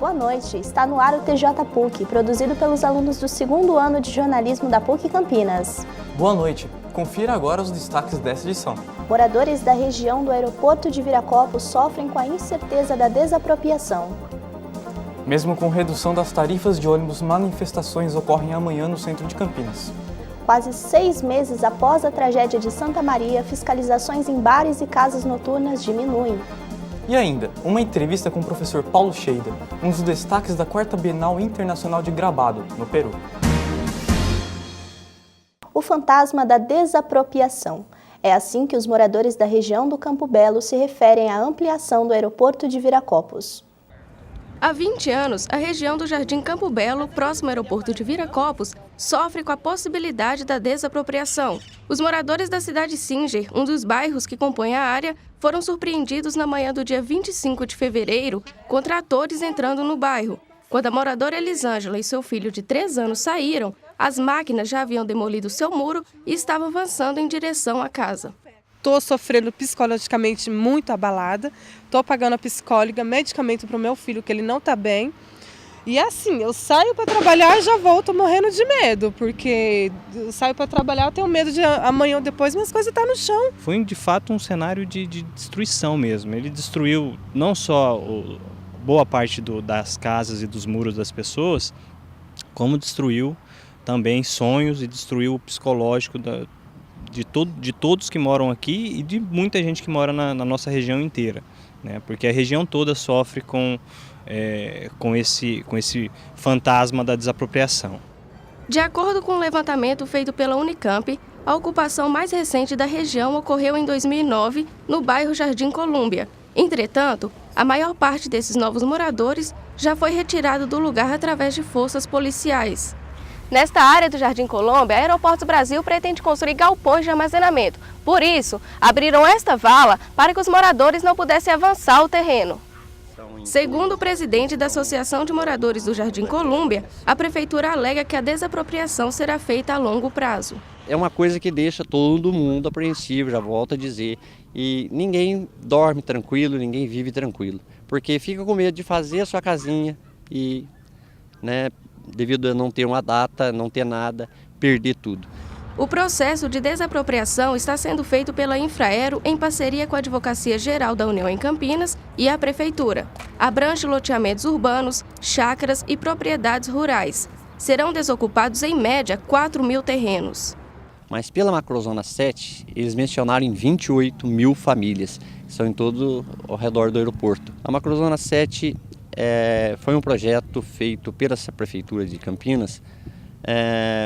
Boa noite, está no ar o TJ PUC, produzido pelos alunos do 2º ano de jornalismo da PUC Campinas. Boa noite, confira agora os destaques dessa edição. Moradores da região do aeroporto de Viracopos sofrem com a incerteza da desapropriação. Mesmo com redução das tarifas de ônibus, manifestações ocorrem amanhã no centro de Campinas. Quase 6 meses após a tragédia de Santa Maria, fiscalizações em bares e casas noturnas diminuem. E ainda, uma entrevista com o professor Paulo Scheider, um dos destaques da 4ª Bienal Internacional de Gramado, no Peru. O fantasma da desapropriação. É assim que os moradores da região do Campo Belo se referem à ampliação do aeroporto de Viracopos. Há 20 anos, a região do Jardim Campo Belo, próximo ao aeroporto de Viracopos, sofre com a possibilidade da desapropriação. Os moradores da cidade Singer, um dos bairros que compõem a área, foram surpreendidos na manhã do dia 25 de fevereiro com tratores entrando no bairro. Quando a moradora Elisângela e seu filho de 3 anos saíram, as máquinas já haviam demolido seu muro e estavam avançando em direção à casa. Estou sofrendo psicologicamente muito abalada, estou pagando a psicóloga, medicamento para o meu filho, que ele não está bem. E assim, eu saio para trabalhar e já volto morrendo de medo, porque eu saio para trabalhar, eu tenho medo de amanhã ou depois minhas coisas estar no chão. Foi de fato um cenário de destruição mesmo. Ele destruiu não só boa parte das casas e dos muros das pessoas, como destruiu também sonhos e destruiu o psicológico de todos que moram aqui e de muita gente que mora na nossa região inteira, né? Porque a região toda sofre com esse fantasma da desapropriação. De acordo com o levantamento feito pela Unicamp, a ocupação mais recente da região ocorreu em 2009, no bairro Jardim Colúmbia. Entretanto, a maior parte desses novos moradores já foi retirado do lugar através de forças policiais. Nesta área do Jardim Colômbia, a Aeroportos Brasil pretende construir galpões de armazenamento. Por isso, abriram esta vala para que os moradores não pudessem avançar o terreno. Segundo o presidente da Associação de Moradores do Jardim Colômbia, a prefeitura alega que a desapropriação será feita a longo prazo. É uma coisa que deixa todo mundo apreensivo, já volto a dizer, e ninguém dorme tranquilo, ninguém vive tranquilo, porque fica com medo de fazer a sua casinha e, devido a não ter uma data, não ter nada, perder tudo. O processo de desapropriação está sendo feito pela Infraero em parceria com a Advocacia Geral da União em Campinas e a Prefeitura. Abrange loteamentos urbanos, chácaras e propriedades rurais. Serão desocupados em média 4.000 terrenos. Mas pela Macrozona 7, eles mencionaram em 28 mil famílias, que são em todo ao redor do aeroporto. A Macrozona 7 foi um projeto feito pela Prefeitura de Campinas,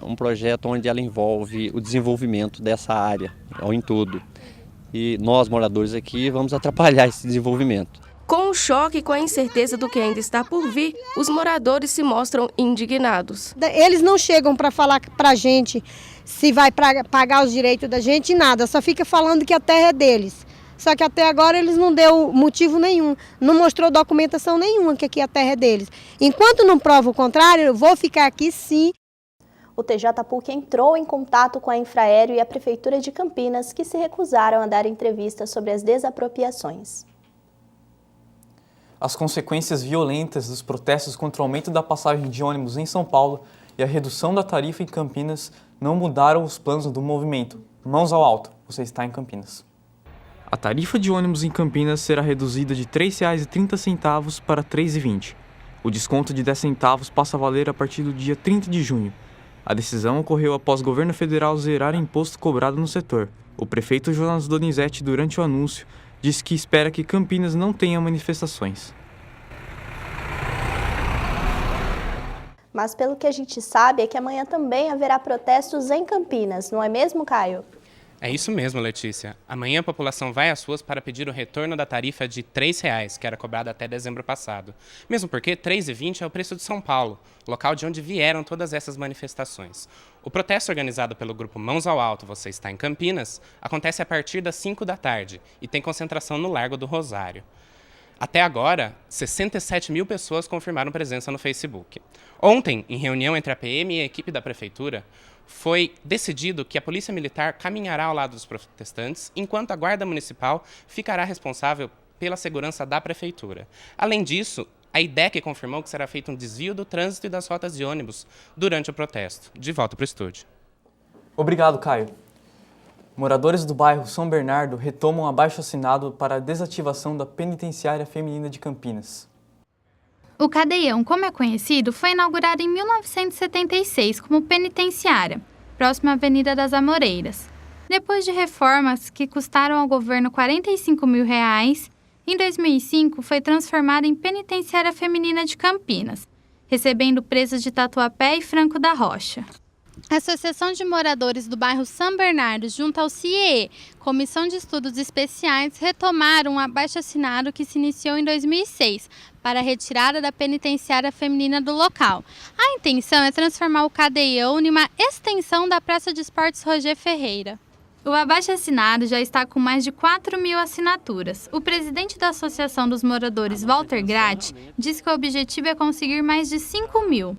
um projeto onde ela envolve o desenvolvimento dessa área ao em todo. E nós, moradores aqui, vamos atrapalhar esse desenvolvimento. Com o choque e com a incerteza do que ainda está por vir, os moradores se mostram indignados. Eles não chegam para falar para a gente se vai pagar os direitos da gente, nada, só fica falando que a terra é deles. Só que até agora eles não deu motivo nenhum, não mostrou documentação nenhuma que aqui a terra é deles. Enquanto não prova o contrário, eu vou ficar aqui sim. O TJ PUC entrou em contato com a Infraero e a Prefeitura de Campinas, que se recusaram a dar entrevistas sobre as desapropriações. As consequências violentas dos protestos contra o aumento da passagem de ônibus em São Paulo e a redução da tarifa em Campinas não mudaram os planos do movimento. Mãos ao alto, você está em Campinas. A tarifa de ônibus em Campinas será reduzida de R$ 3,30 para R$ 3,20. O desconto de 10 centavos passa a valer a partir do dia 30 de junho. A decisão ocorreu após o governo federal zerar imposto cobrado no setor. O prefeito Jonas Donizete, durante o anúncio, disse que espera que Campinas não tenha manifestações. Mas pelo que a gente sabe é que amanhã também haverá protestos em Campinas, não é mesmo, Caio? É isso mesmo, Letícia. Amanhã a população vai às ruas para pedir o retorno da tarifa de R$ 3,00, que era cobrada até dezembro passado. Mesmo porque R$ 3,20 é o preço de São Paulo, local de onde vieram todas essas manifestações. O protesto organizado pelo grupo Mãos ao Alto, Você Está em Campinas, acontece a partir das 5 da tarde e tem concentração no Largo do Rosário. Até agora, 67 mil pessoas confirmaram presença no Facebook. Ontem, em reunião entre a PM e a equipe da Prefeitura, foi decidido que a Polícia Militar caminhará ao lado dos protestantes, enquanto a Guarda Municipal ficará responsável pela segurança da Prefeitura. Além disso, A IDEC confirmou que será feito um desvio do trânsito e das rotas de ônibus durante o protesto. De volta para o estúdio. Obrigado, Caio. Moradores do bairro São Bernardo retomam abaixo-assinado para a desativação da penitenciária feminina de Campinas. O cadeião, como é conhecido, foi inaugurado em 1976 como penitenciária, próxima à Avenida das Amoreiras. Depois de reformas que custaram ao governo R$45 mil, em 2005 foi transformada em penitenciária feminina de Campinas, recebendo presas de Tatuapé e Franco da Rocha. A Associação de Moradores do bairro São Bernardo, junto ao CIEE, Comissão de Estudos Especiais, retomaram um abaixo-assinado que se iniciou em 2006 para a retirada da penitenciária feminina do local. A intenção é transformar o cadeião em uma extensão da Praça de Esportes Roger Ferreira. O abaixo-assinado já está com mais de 4 mil assinaturas. O presidente da Associação dos Moradores, Walter Gratti, diz que o objetivo é conseguir mais de 5 mil.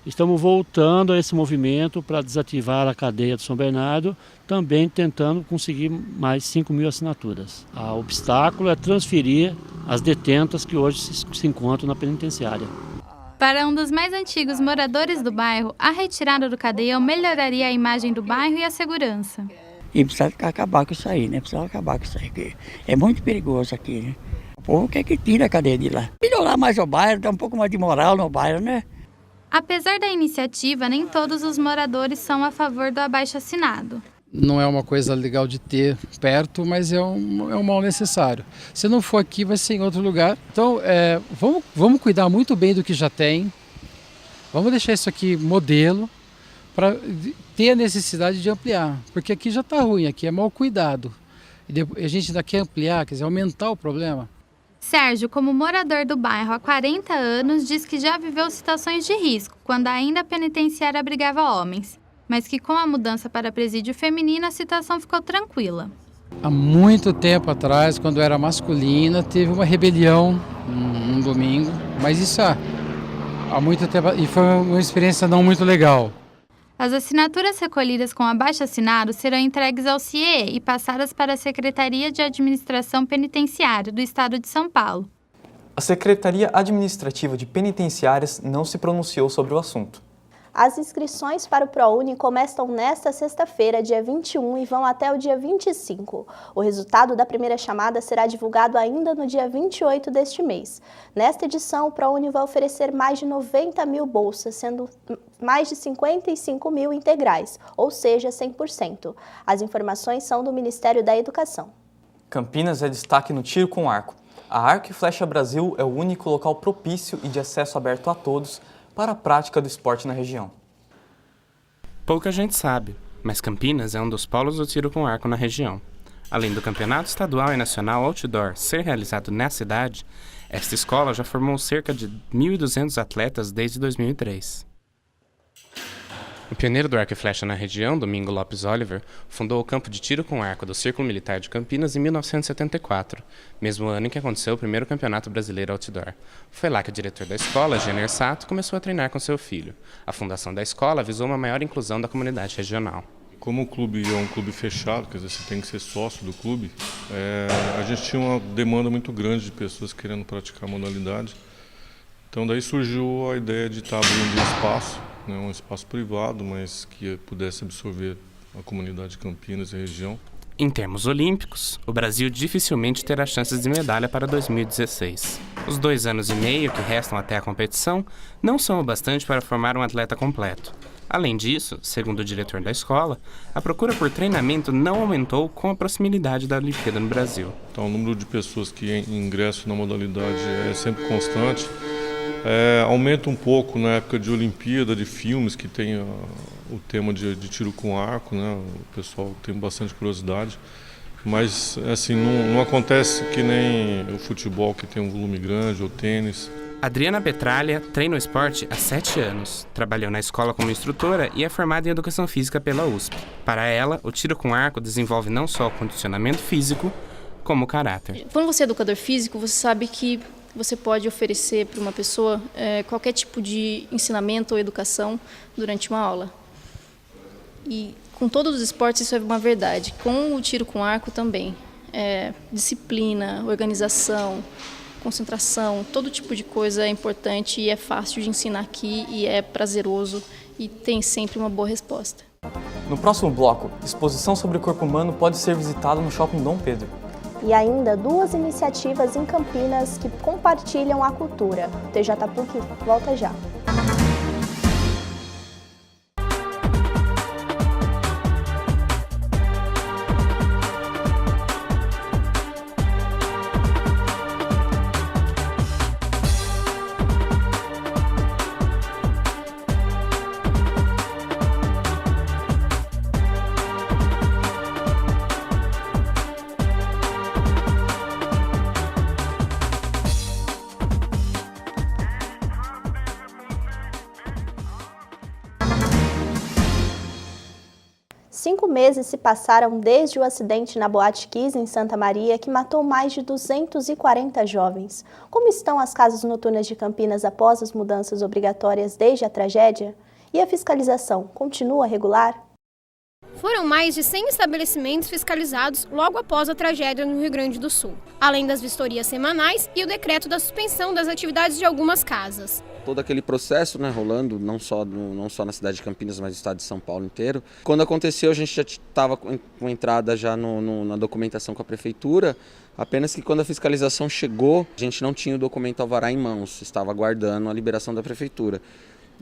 Estamos voltando a esse movimento para desativar a cadeia de São Bernardo, também tentando conseguir mais 5 mil assinaturas. O obstáculo é transferir as detentas que hoje se encontram na penitenciária. Para um dos mais antigos moradores do bairro, a retirada do cadeião melhoraria a imagem do bairro e a segurança. E precisa acabar com isso aí, né? Precisa acabar com isso aí, porque é muito perigoso aqui, né? O povo quer que tire a cadeia de lá. Melhorar mais o bairro, dar um pouco mais de moral no bairro, né? Apesar da iniciativa, nem todos os moradores são a favor do abaixo-assinado. Não é uma coisa legal de ter perto, mas é um mal necessário. Se não for aqui, vai ser em outro lugar. Então, vamos cuidar muito bem do que já tem. Vamos deixar isso aqui modelo para ter a necessidade de ampliar. Porque aqui já está ruim, aqui é mal cuidado. E a gente ainda quer ampliar, quer dizer, aumentar o problema. Sérgio, como morador do bairro há 40 anos, diz que já viveu situações de risco, quando ainda a penitenciária abrigava homens, mas que com a mudança para presídio feminino a situação ficou tranquila. Há muito tempo atrás, quando era masculina, teve uma rebelião num domingo, mas isso há muito tempo, e foi uma experiência não muito legal. As assinaturas recolhidas com abaixo-assinado serão entregues ao CIEE e passadas para a Secretaria de Administração Penitenciária do Estado de São Paulo. A Secretaria Administrativa de Penitenciárias não se pronunciou sobre o assunto. As inscrições para o ProUni começam nesta sexta-feira, dia 21, e vão até o dia 25. O resultado da primeira chamada será divulgado ainda no dia 28 deste mês. Nesta edição, o ProUni vai oferecer mais de 90 mil bolsas, sendo mais de 55 mil integrais, ou seja, 100%. As informações são do Ministério da Educação. Campinas é destaque no tiro com arco. A Arco e Flecha Brasil é o único local propício e de acesso aberto a todos para a prática do esporte na região. Pouca gente sabe, mas Campinas é um dos polos do tiro com arco na região. Além do campeonato estadual e nacional outdoor ser realizado na cidade, esta escola já formou cerca de 1.200 atletas desde 2003. O pioneiro do arco e flecha na região, Domingo Lopes Oliver, fundou o campo de tiro com arco do Círculo Militar de Campinas em 1974, mesmo ano em que aconteceu o primeiro campeonato brasileiro outdoor. Foi lá que o diretor da escola, Jenner Sato, começou a treinar com seu filho. A fundação da escola visou uma maior inclusão da comunidade regional. Como o clube é um clube fechado, quer dizer, você tem que ser sócio do clube, a gente tinha uma demanda muito grande de pessoas querendo praticar a modalidade. Então daí surgiu a ideia de estar abrindo um espaço, um espaço privado, mas que pudesse absorver a comunidade de Campinas e a região. Em termos olímpicos, o Brasil dificilmente terá chances de medalha para 2016. Os 2 anos e meio que restam até a competição não são o bastante para formar um atleta completo. Além disso, segundo o diretor da escola, a procura por treinamento não aumentou com a proximidade da Olimpíada no Brasil. Então, o número de pessoas que ingressam na modalidade é sempre constante. Aumenta um pouco na época de Olimpíada, de filmes que tem o tema de tiro com arco, né? O pessoal tem bastante curiosidade, mas assim, não acontece que nem o futebol, que tem um volume grande, ou tênis. Adriana Petralha treina o esporte há 7 anos, trabalhou na escola como instrutora e é formada em Educação Física pela USP. Para ela, o tiro com arco desenvolve não só o condicionamento físico, como o caráter. Quando você é educador físico, você sabe que você pode oferecer para uma pessoa qualquer tipo de ensinamento ou educação durante uma aula. E com todos os esportes isso é uma verdade. Com o tiro com arco também. Disciplina, organização, concentração, todo tipo de coisa é importante e é fácil de ensinar aqui e é prazeroso e tem sempre uma boa resposta. No próximo bloco, exposição sobre o corpo humano pode ser visitada no Shopping Dom Pedro. E ainda 2 iniciativas em Campinas que compartilham a cultura. O TJ PUC volta já. Cinco meses se passaram desde o acidente na Boate Kiss, em Santa Maria, que matou mais de 240 jovens. Como estão as casas noturnas de Campinas após as mudanças obrigatórias desde a tragédia? E a fiscalização continua regular? Foram mais de 100 estabelecimentos fiscalizados logo após a tragédia no Rio Grande do Sul, além das vistorias semanais e o decreto da suspensão das atividades de algumas casas. Todo aquele processo, né, rolando, não só na cidade de Campinas, mas no estado de São Paulo inteiro. Quando aconteceu, a gente já estava com entrada já na documentação com a prefeitura, apenas que quando a fiscalização chegou, a gente não tinha o documento alvará em mãos, estava aguardando a liberação da prefeitura.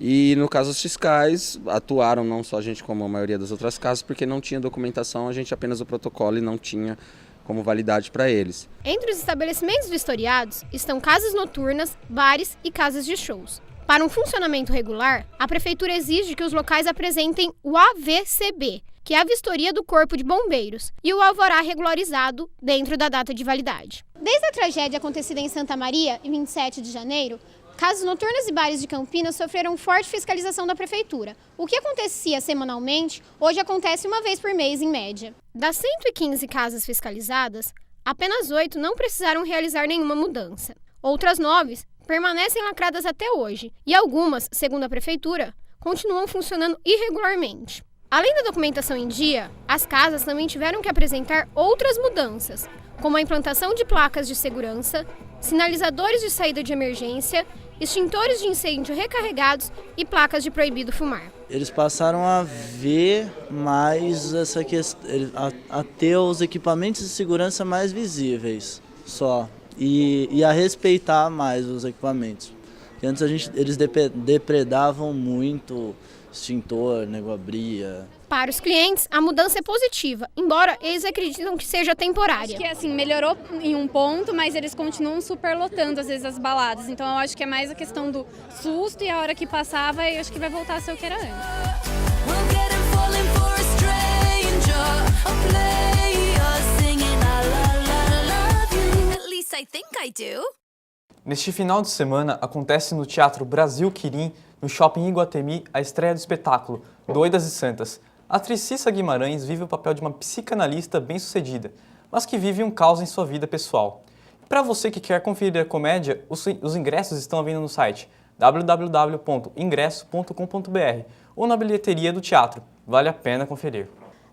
E no caso os fiscais atuaram, não só a gente como a maioria das outras casas, porque não tinha documentação, a gente apenas o protocolo e não tinha como validade para eles. Entre os estabelecimentos vistoriados estão casas noturnas, bares e casas de shows. Para um funcionamento regular, a Prefeitura exige que os locais apresentem o AVCB, que é a vistoria do Corpo de Bombeiros, e o alvará regularizado dentro da data de validade. Desde a tragédia acontecida em Santa Maria, em 27 de janeiro, casas noturnas e bares de Campinas sofreram forte fiscalização da Prefeitura. O que acontecia semanalmente, hoje acontece uma vez por mês, em média. Das 115 casas fiscalizadas, apenas 8 não precisaram realizar nenhuma mudança. Outras 9 permanecem lacradas até hoje e algumas, segundo a Prefeitura, continuam funcionando irregularmente. Além da documentação em dia, as casas também tiveram que apresentar outras mudanças, como a implantação de placas de segurança, sinalizadores de saída de emergência, extintores de incêndio recarregados e placas de proibido fumar. Eles passaram a ver mais essa questão, a ter os equipamentos de segurança mais visíveis só e a respeitar mais os equipamentos. Porque antes eles depredavam muito extintor, nego-abria. Para os clientes, a mudança é positiva, embora eles acreditam que seja temporária. Acho que assim, melhorou em um ponto, mas eles continuam superlotando às vezes as baladas. Então eu acho que é mais a questão do susto e a hora que passava, eu acho que vai voltar a ser o que era antes. Neste final de semana, acontece no Teatro Brasil Quirim, no Shopping Iguatemi, a estreia do espetáculo Doidas e Santas. A atriz Cissa Guimarães vive o papel de uma psicanalista bem-sucedida, mas que vive um caos em sua vida pessoal. Para você que quer conferir a comédia, os ingressos estão à venda no site www.ingresso.com.br ou na bilheteria do teatro. Vale a pena conferir.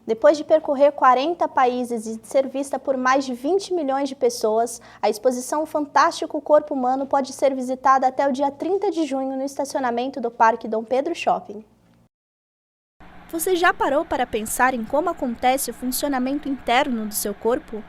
Depois de percorrer 40 países e de ser vista por mais de 20 milhões de pessoas, a exposição Fantástico Corpo Humano pode ser visitada até o dia 30 de junho no estacionamento do Parque Dom Pedro Shopping. Você já parou para pensar em como acontece o funcionamento interno do seu corpo?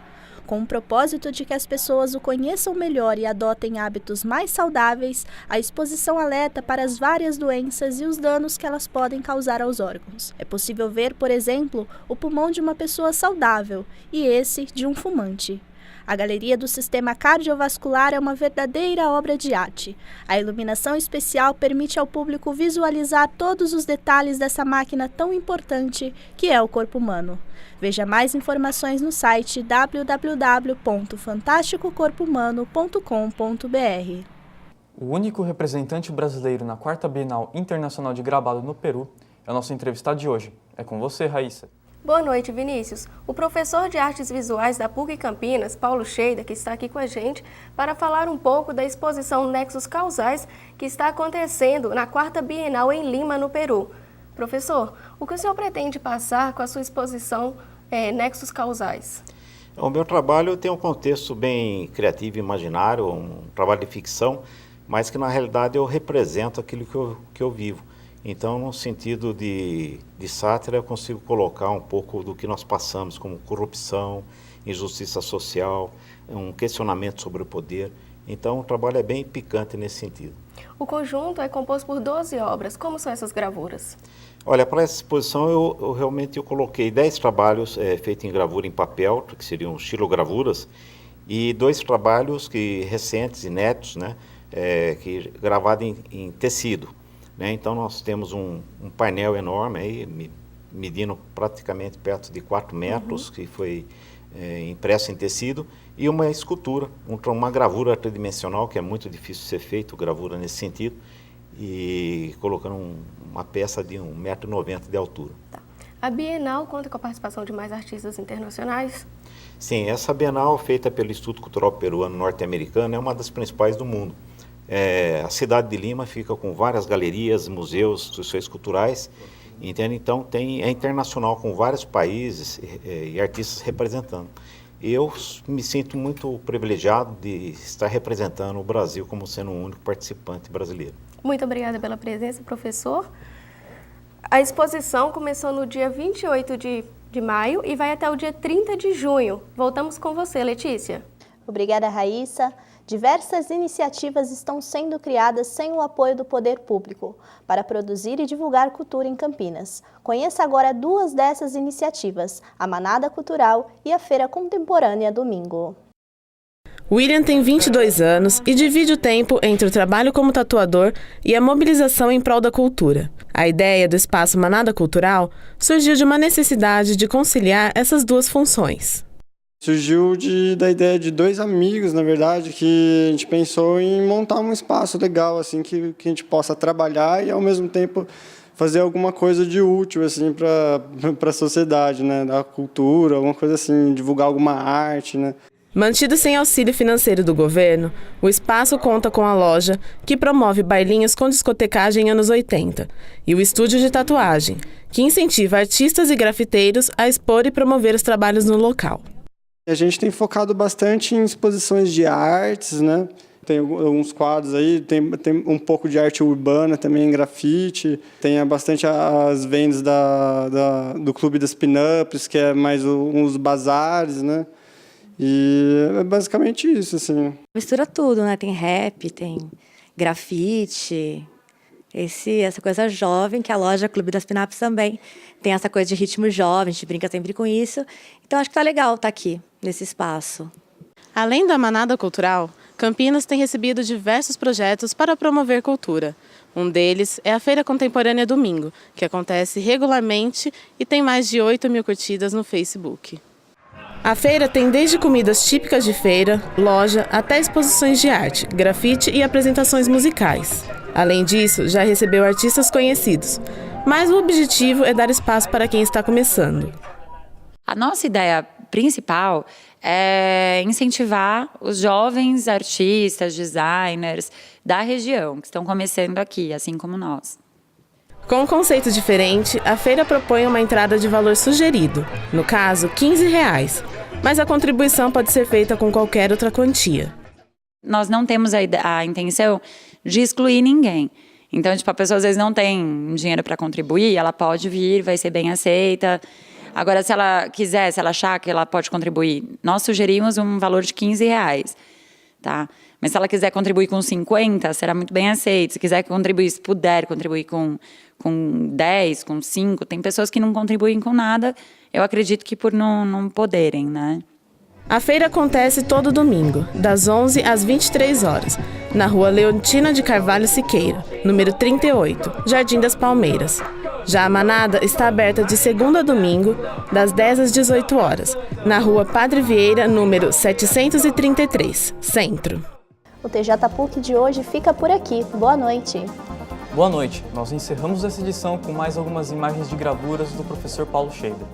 Com o propósito de que as pessoas o conheçam melhor e adotem hábitos mais saudáveis, a exposição alerta para as várias doenças e os danos que elas podem causar aos órgãos. É possível ver, por exemplo, o pulmão de uma pessoa saudável e esse de um fumante. A galeria do sistema cardiovascular é uma verdadeira obra de arte. A iluminação especial permite ao público visualizar todos os detalhes dessa máquina tão importante que é o corpo humano. Veja mais informações no site www.fantasticocorpohumano.com.br. O único representante brasileiro na 4ª Bienal Internacional de Gravado no Peru é o nosso entrevistado de hoje. É com você, Raíssa. Boa noite, Vinícius. O professor de Artes Visuais da PUC Campinas, Paulo Scheida, que está aqui com a gente, para falar um pouco da exposição Nexos Causais, que está acontecendo na 4ª Bienal em Lima, no Peru. Professor, o que o senhor pretende passar com a sua exposição Nexos Causais? O meu trabalho tem um contexto bem criativo e imaginário, um trabalho de ficção, mas que na realidade eu represento aquilo que eu vivo. Então, no sentido de sátira, eu consigo colocar um pouco do que nós passamos, como corrupção, injustiça social, um questionamento sobre o poder. Então, o trabalho é bem picante nesse sentido. O conjunto é composto por 12 obras. Como são essas gravuras? Olha, para essa exposição eu realmente coloquei 10 trabalhos feitos em gravura em papel, que seriam xilogravuras, e 2 trabalhos recentes, inéditos, né, gravados em tecido. Né? Então nós temos um painel enorme, aí, medindo praticamente perto de 4 metros, que foi impresso em tecido, e uma escultura, uma gravura tridimensional, que é muito difícil de ser feito, gravura nesse sentido, e colocando uma peça de 1,90 m de altura. Tá. A Bienal conta com a participação de mais artistas internacionais? Sim, essa Bienal, feita pelo Instituto Cultural Peruano Norte-Americano, é uma das principais do mundo. A cidade de Lima fica com várias galerias, museus, instituições culturais, entende? Então é internacional, com vários países e artistas representando. Eu me sinto muito privilegiado de estar representando o Brasil como sendo o único participante brasileiro. Muito obrigada pela presença, professor. A exposição começou no dia 28 de maio e vai até o dia 30 de junho. Voltamos com você, Letícia. Obrigada, Raíssa. Diversas iniciativas estão sendo criadas sem o apoio do poder público para produzir e divulgar cultura em Campinas. Conheça agora 2 dessas iniciativas, a Manada Cultural e a Feira Contemporânea Domingo. William tem 22 anos e divide o tempo entre o trabalho como tatuador e a mobilização em prol da cultura. A ideia do espaço Manada Cultural surgiu de uma necessidade de conciliar essas 2 funções. Surgiu da ideia de 2 amigos, na verdade, que a gente pensou em montar um espaço legal, assim, que a gente possa trabalhar e, ao mesmo tempo, fazer alguma coisa de útil, assim, para a sociedade, né? Da cultura, alguma coisa assim, divulgar alguma arte, né? Mantido sem auxílio financeiro do governo, o espaço conta com a loja, que promove bailinhos com discotecagem anos 80, e o estúdio de tatuagem, que incentiva artistas e grafiteiros a expor e promover os trabalhos no local. A gente tem focado bastante em exposições de artes, né? Tem alguns quadros aí, tem um pouco de arte urbana também, grafite, tem bastante as vendas do Clube das Pin-Ups, que é mais uns bazares, né? E é basicamente isso, assim. Mistura tudo, né? Tem rap, tem grafite, essa coisa jovem, que a loja Clube das Pin-Ups também tem essa coisa de ritmo jovem, a gente brinca sempre com isso. Então acho que tá legal estar aqui, nesse espaço. Além da Manada Cultural, Campinas tem recebido diversos projetos para promover cultura. Um deles é a Feira Contemporânea Domingo, que acontece regularmente e tem mais de 8 mil curtidas no Facebook. A feira tem desde comidas típicas de feira, loja, até exposições de arte, grafite e apresentações musicais. Além disso, já recebeu artistas conhecidos, mas o objetivo é dar espaço para quem está começando. A nossa ideia principal é incentivar os jovens artistas, designers da região, que estão começando aqui, assim como nós. Com um conceito diferente, a feira propõe uma entrada de valor sugerido, no caso, R$15, mas a contribuição pode ser feita com qualquer outra quantia. Nós não temos a intenção de excluir ninguém. Então, a pessoa às vezes não tem dinheiro para contribuir, ela pode vir, vai ser bem aceita. Agora, se ela quiser, se ela achar que ela pode contribuir, nós sugerimos um valor de R$15, tá? Mas se ela quiser contribuir com 50, será muito bem aceito. Se quiser contribuir, se puder contribuir com 10, com 5, tem pessoas que não contribuem com nada, eu acredito que por não poderem, né? A feira acontece todo domingo, das 11 às 23 horas, na rua Leontina de Carvalho Siqueira, número 38, Jardim das Palmeiras. Já a Manada está aberta de segunda a domingo, das 10 às 18 horas, na rua Padre Vieira, número 733, Centro. O TJ PUC de hoje fica por aqui. Boa noite. Boa noite. Nós encerramos essa edição com mais algumas imagens de gravuras do professor Paulo Scheider.